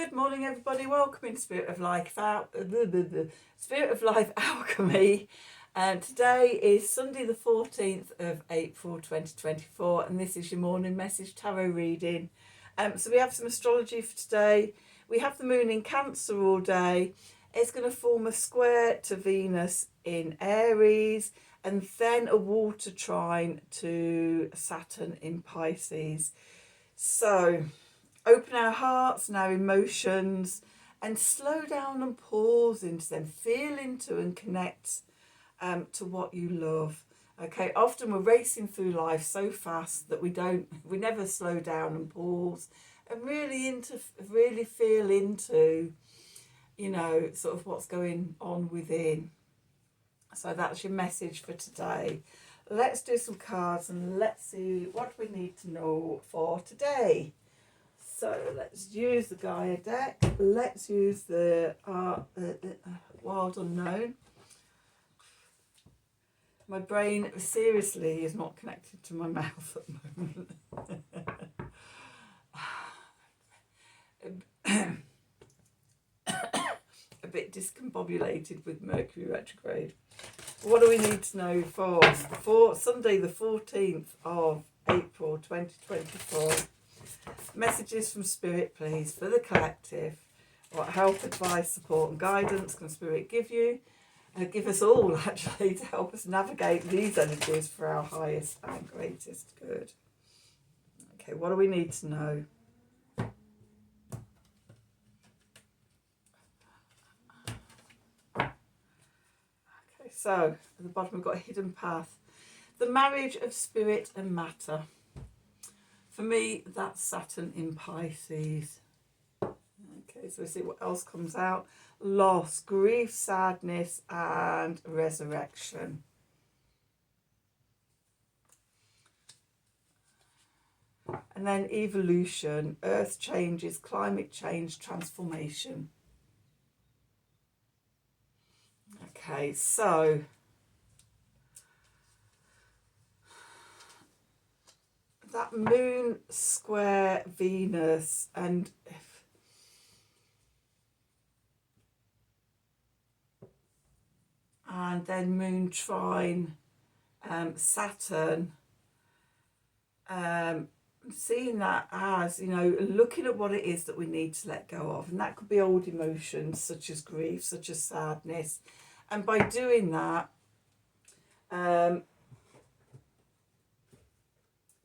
Good morning, everybody. Welcome in Spirit of Life Spirit of Life Alchemy. And today is Sunday, the 14th of April, 2024, and this is your morning message tarot reading. So we have some astrology for today. We have the moon in Cancer all day. It's going to form a square to Venus in Aries, and then a water trine to Saturn in Pisces. So open our hearts and our emotions and slow down and pause into them. Feel into and connect to what you love. Okay, often we're racing through life so fast that we never slow down and pause and really feel into, sort of what's going on within. So that's your message for today. Let's do some cards and let's see what we need to know for today. So let's use the Gaia deck. Let's use the Wild Unknown. My brain seriously is not connected to my mouth at the moment. A bit discombobulated with Mercury retrograde. What do we need to know for Sunday the 14th of April 2024? Messages from Spirit, please, for the collective. What help, advice, support and guidance can Spirit give you? Give us all, actually, to help us navigate these energies for our highest and greatest good. Okay, what do we need to know? Okay, so at the bottom we've got a hidden path. The marriage of spirit and matter. For me, that's Saturn in Pisces. Okay, so we see what else comes out. Loss, grief, sadness, and resurrection. And then evolution, earth changes, climate change, transformation. Okay, so that moon square Venus and then moon trine Saturn, seeing that as, looking at what it is that we need to let go of, and that could be old emotions such as grief, such as sadness, and by doing that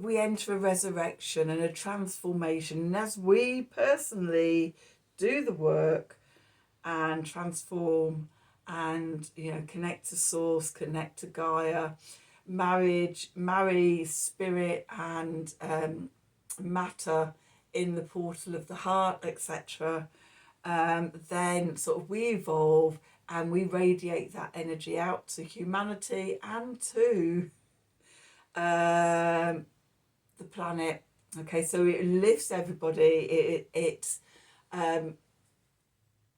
we enter a resurrection and a transformation. And as we personally do the work and transform and, connect to source, connect to Gaia, marry spirit and matter in the portal of the heart, etc., then sort of we evolve and we radiate that energy out to humanity and to the planet. Okay, so it lifts everybody, it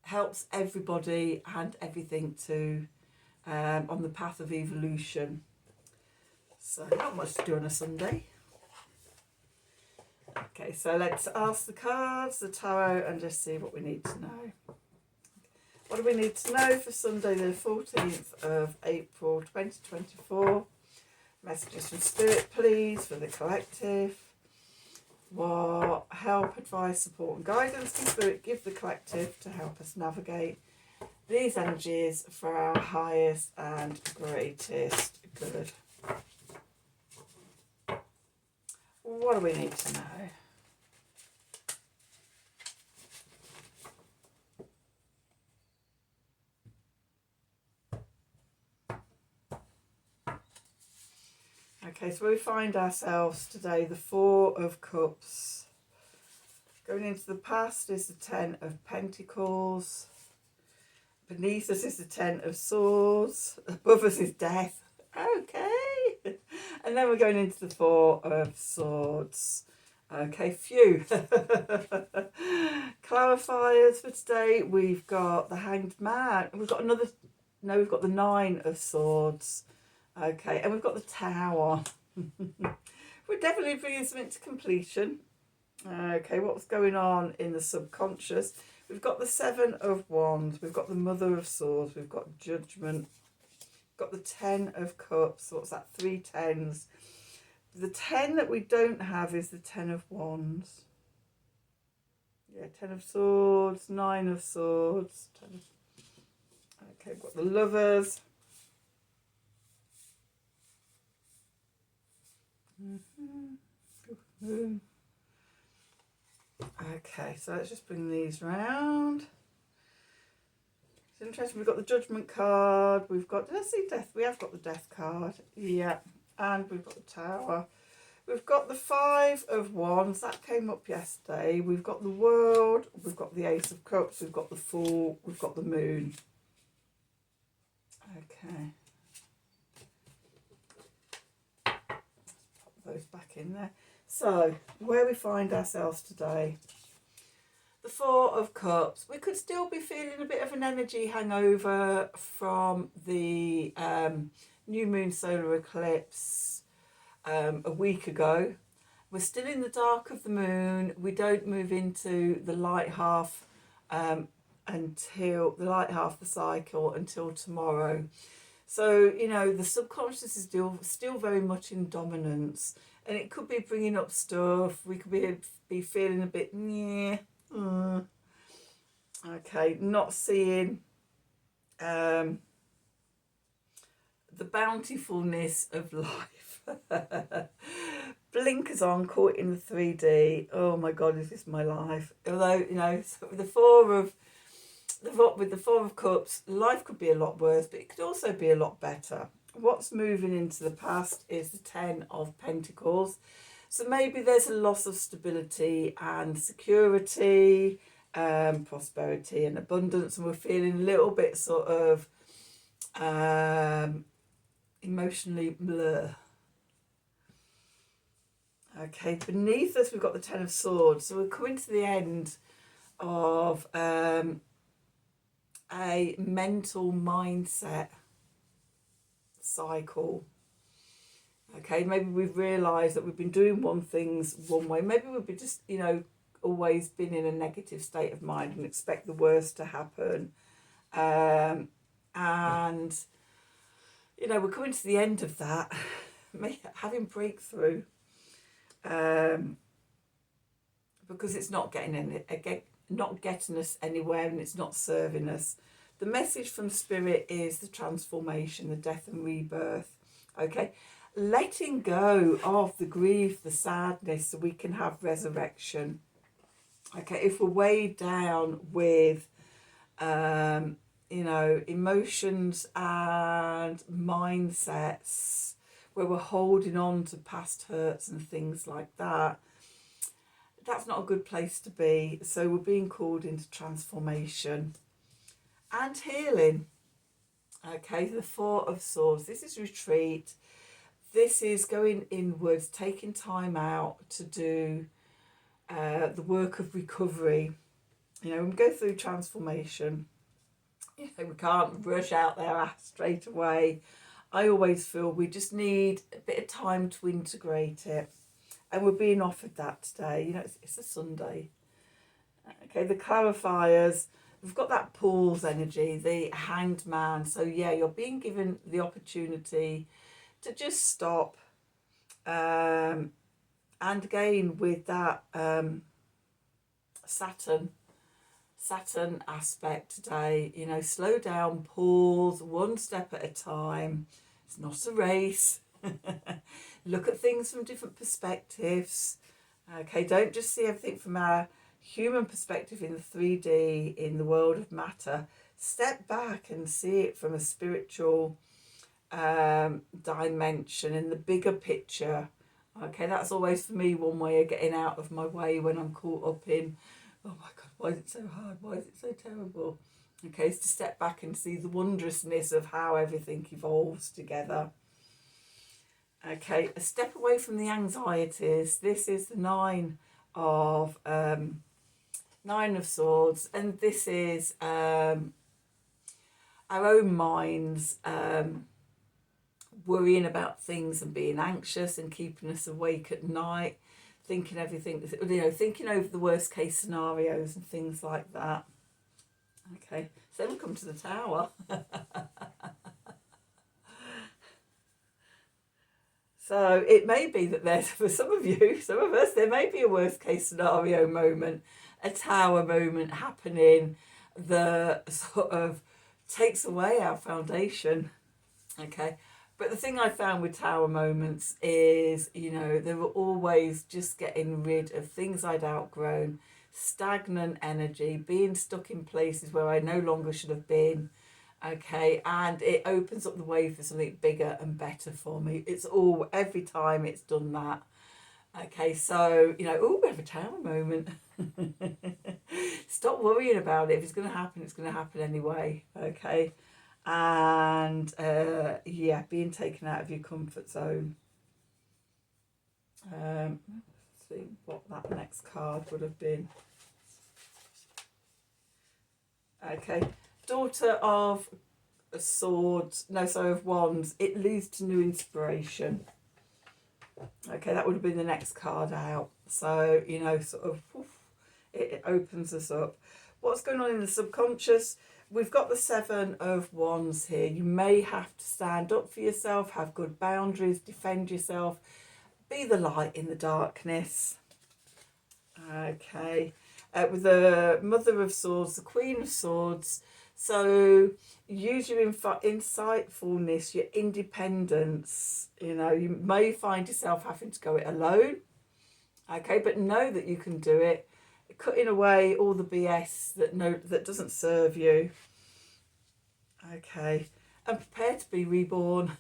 helps everybody and everything to on the path of evolution. So not much to do on a Sunday. Okay, so let's ask the cards, the tarot, and just see what we need to know. What do we need to know for Sunday the 14th of April 2024? Messages from Spirit, please, for the collective. What help, advice, support and guidance can Spirit give the collective to help us navigate these energies for our highest and greatest good? What do we need to know? Okay, so we find ourselves today, the Four of Cups. Going into the past is the Ten of Pentacles. Beneath us is the Ten of Swords. Above us is Death. Okay. And then we're going into the Four of Swords. Okay, phew. Clarifiers for today. We've got the Hanged Man. We've got we've got the Nine of Swords. Okay, and we've got the Tower. We're definitely bringing something to completion. Okay, what's going on in the subconscious? We've got the Seven of Wands, we've got the Mother of Swords, we've got Judgment, we've got the Ten of Cups. So what's that? 3 tens. The 10 that we don't have is the Ten of Wands. Yeah, 10 of Swords, 9 of Swords. Okay, we've got the Lovers. Okay, so let's just bring these round. It's interesting, we've got the Judgment card, we've got, did I see Death? We have got the Death card, yeah, and we've got the Tower. We've got the 5 of Wands, that came up yesterday. We've got the World, we've got the Ace of Cups, we've got the Fool, we've got the Moon. Okay. Pop those back in there. So, where we find ourselves today. The 4 of Cups. We could still be feeling a bit of an energy hangover from the new moon solar eclipse a week ago. We're still in the dark of the moon. We don't move into the light half until the light half of the cycle until tomorrow. So, you know, the subconscious is still very much in dominance, and it could be bringing up stuff. We could be feeling a bit, okay, not seeing the bountifulness of life. Blinkers on, caught in the 3D. Oh my God, is this my life? Although, you know, so with the Four of Cups, life could be a lot worse, but it could also be a lot better. What's moving into the past is the 10 of Pentacles. So maybe there's a loss of stability and security, prosperity and abundance, and we're feeling a little bit sort of emotionally blur. Okay, beneath us we've got the 10 of Swords. So we're coming to the end of a mental mindset cycle. Okay, maybe we've realised that we've been doing things one way. Maybe we've been just, you know, always been in a negative state of mind and expect the worst to happen. And, you know, we're coming to the end of that, having breakthrough, because it's not getting us anywhere, and it's not serving us. The message from Spirit is the transformation, the death and rebirth. Okay, letting go of the grief, the sadness, so we can have resurrection. Okay, if we're weighed down with, you know, emotions and mindsets where we're holding on to past hurts and things like that, that's not a good place to be. So we're being called into transformation and healing. Okay, the 4 of Swords. This is retreat. This is going inwards, taking time out to do the work of recovery. You know, when we go through transformation, you know, we can't rush out there straight away. I always feel we just need a bit of time to integrate it. And we're being offered that today. You know, it's a Sunday. Okay, the clarifiers. We've got that Paul's energy, the Hanged Man. So yeah, you're being given the opportunity to just stop. And again, with that Saturn aspect today, you know, slow down, pause, one step at a time. It's not a race. Look at things from different perspectives. Okay, don't just see everything from our human perspective in the 3D, in the world of matter. Step back and see it from a spiritual dimension, in the bigger picture. Okay, that's always for me one way of getting out of my way when I'm caught up in, oh my God, why is it so hard? Why is it so terrible? Okay, it's to step back and see the wondrousness of how everything evolves together. Okay, a step away from the anxieties. This is the 9 of Swords, and this is our own minds worrying about things and being anxious and keeping us awake at night. thinking everything, you know, thinking over the worst case scenarios and things like that. Okay, so then we come to the Tower. So it may be that there's, for some of you, some of us, there may be a worst case scenario moment, a Tower moment happening that sort of takes away our foundation. Okay, but the thing I found with Tower moments is, you know, they were always just getting rid of things I'd outgrown, stagnant energy, being stuck in places where I no longer should have been. Okay, and it opens up the way for something bigger and better for me. It's all, every time it's done that. Okay, so, you know, oh, we have a Tower moment. Stop worrying about it. If it's going to happen, it's going to happen anyway. Okay, and yeah, being taken out of your comfort zone. Let's see what that next card would have been. Okay, Daughter of Swords, no, sorry, of Wands. It leads to new inspiration. Okay, that would have been the next card out. So, you know, sort of, it opens us up. What's going on in the subconscious? We've got the Seven of Wands here. You may have to stand up for yourself, have good boundaries, defend yourself, be the light in the darkness. Okay, with the Mother of Swords, the Queen of Swords. So use your insightfulness, your independence. You know, you may find yourself having to go it alone. Okay, but know that you can do it. Cutting away all the BS that doesn't serve you. Okay, and prepare to be reborn.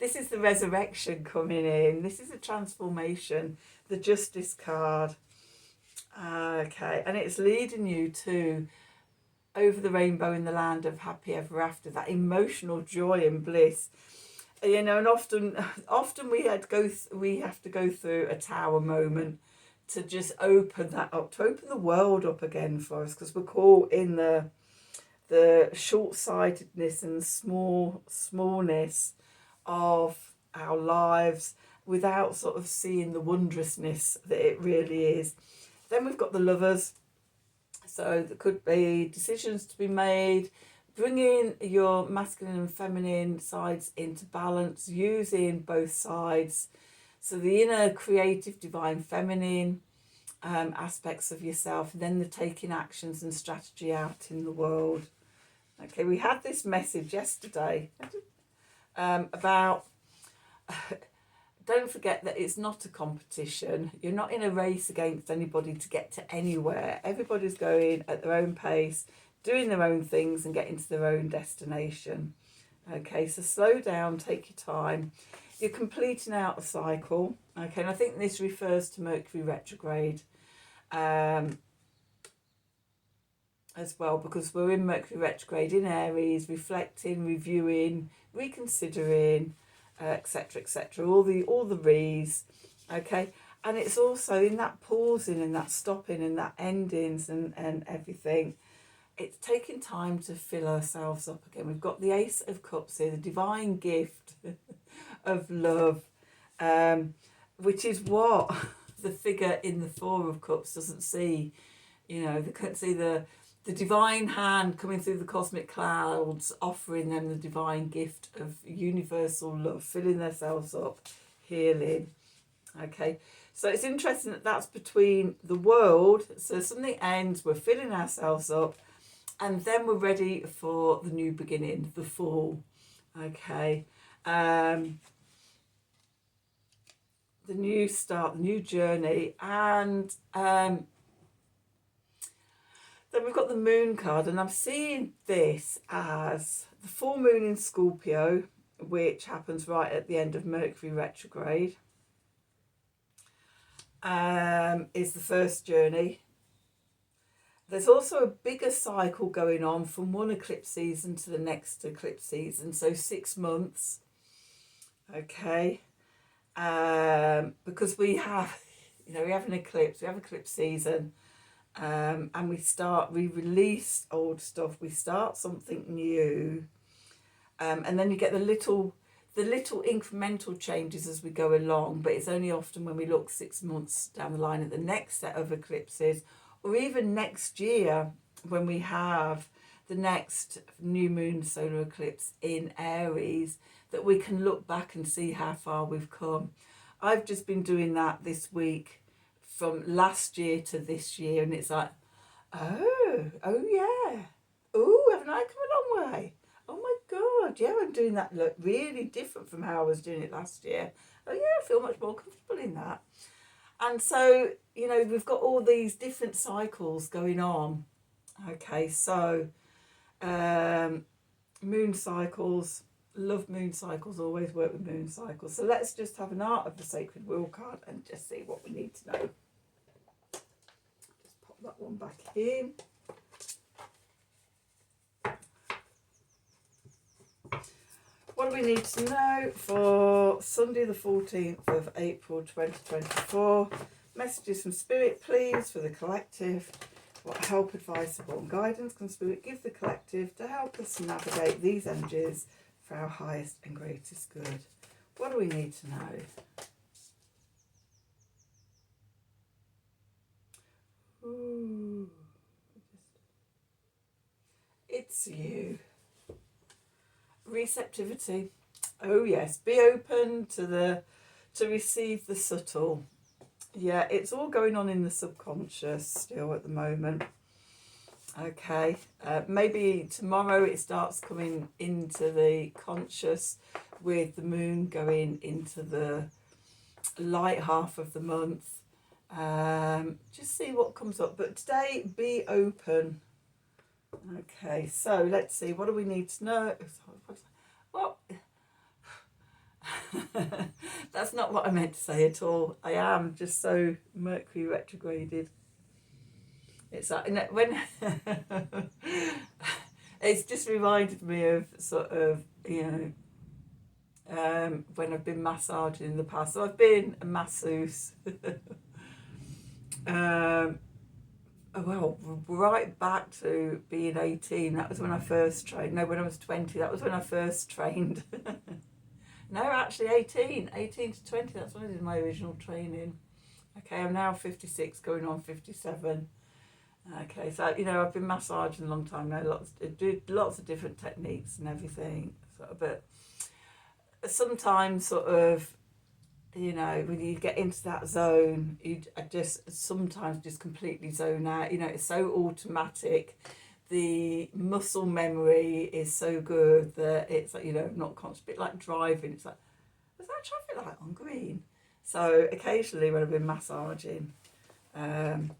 This is the resurrection coming in. This is a transformation. The Justice card. Okay, and it's leading you to over the rainbow in the land of happy ever after. That emotional joy and bliss. You know, and often we have to go through a Tower moment to just open that up, to open the world up again for us, because we're caught in the short-sightedness and smallness of our lives without sort of seeing the wondrousness that it really is. Then we've got the Lovers. So there could be decisions to be made, bringing your masculine and feminine sides into balance, using both sides. So the inner creative, divine, feminine aspects of yourself, and then the taking actions and strategy out in the world. Okay, we had this message yesterday about don't forget that it's not a competition. You're not in a race against anybody to get to anywhere. Everybody's going at their own pace, doing their own things and getting to their own destination. Okay, so slow down, take your time. You're completing out a cycle. Okay, and I think this refers to Mercury retrograde as well, because we're in Mercury retrograde in Aries, reflecting, reviewing, reconsidering, etc., etc., all the re's. Okay, and it's also in that pausing and that stopping and that endings and everything. It's taking time to fill ourselves up again. We've got the Ace of Cups here, the divine gift of love, which is what the figure in the Four of Cups doesn't see. You know, they can't see the divine hand coming through the cosmic clouds, offering them the divine gift of universal love, filling themselves up, healing. Okay, so it's interesting that that's between the world. So something ends, we're filling ourselves up, and then we're ready for the new beginning, the fall. Okay, the new start, the new journey, and then we've got the Moon card, and I'm seeing this as the full moon in Scorpio, which happens right at the end of Mercury retrograde, is the first journey. There's also a bigger cycle going on from one eclipse season to the next eclipse season, so 6 months. Okay, because we have, you know, we have an eclipse, we have eclipse season. And we release old stuff, we start something new, and then you get the the little incremental changes as we go along, but it's only often when we look 6 months down the line at the next set of eclipses, or even next year when we have the next new moon solar eclipse in Aries, that we can look back and see how far we've come. I've just been doing that this week from last year to this year, and it's like, oh yeah, oh, haven't I come a long way? Oh my God, yeah, I'm doing that look really different from how I was doing it last year. Oh yeah, I feel much more comfortable in that. And so, you know, we've got all these different cycles going on. Okay, so moon cycles, love moon cycles, always work with moon cycles. So let's just have an Art of the Sacred Wheel card and just see what we need to know. Just pop that one back in. What do we need to know for Sunday the 14th of April 2024? Messages from Spirit, please, for the collective. What help, advice, support and guidance can Spirit give the collective to help us navigate these energies for our highest and greatest good? What do we need to know? Ooh. It's you. Receptivity. Oh yes, be open to receive the subtle. Yeah, it's all going on in the subconscious still at the moment. Okay, maybe tomorrow it starts coming into the conscious with the moon going into the light half of the month. Just see what comes up. But today, be open. Okay, so let's see. What do we need to know? Well, that's not what I meant to say at all. I am just so Mercury retrograded. It's like when it's just reminded me of sort of, you know, when I've been massaging in the past. So I've been a masseuse. Well, right back to being 18. That was when I first trained. No, when I was 20. That was when I first trained. No, actually 18 to 20. That's when I did my original training. Okay, I'm now 56, going on 57. Okay, so, you know, I've been massaging a long time now. Lots of different techniques and everything. But sometimes sort of, you know, when you get into that zone, I just sometimes just completely zone out. You know, it's so automatic. The muscle memory is so good that it's like, you know, not conscious. A bit like driving. It's like, was that traffic light on green? So occasionally when I've been massaging, I've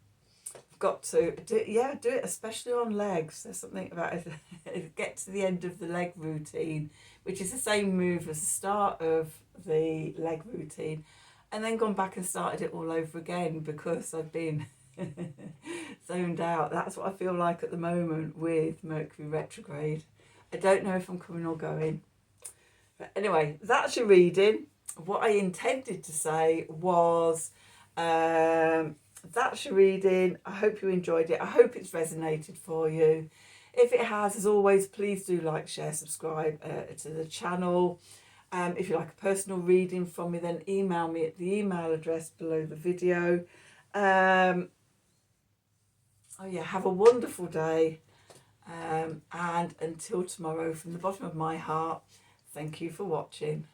got to do it, especially on legs. There's something about it. Get to the end of the leg routine, which is the same move as the start of the leg routine, and then gone back and started it all over again because I've been zoned out. That's what I feel like at the moment with Mercury retrograde. I don't know if I'm coming or going. But anyway, that's your reading. What I intended to say was, that's your reading. I hope you enjoyed it. I hope it's resonated for you. If it has, as always, please do like, share, subscribe to the channel. If you like a personal reading from me, then email me at the email address below the video. Oh yeah, have a wonderful day. And until tomorrow, from the bottom of my heart, thank you for watching.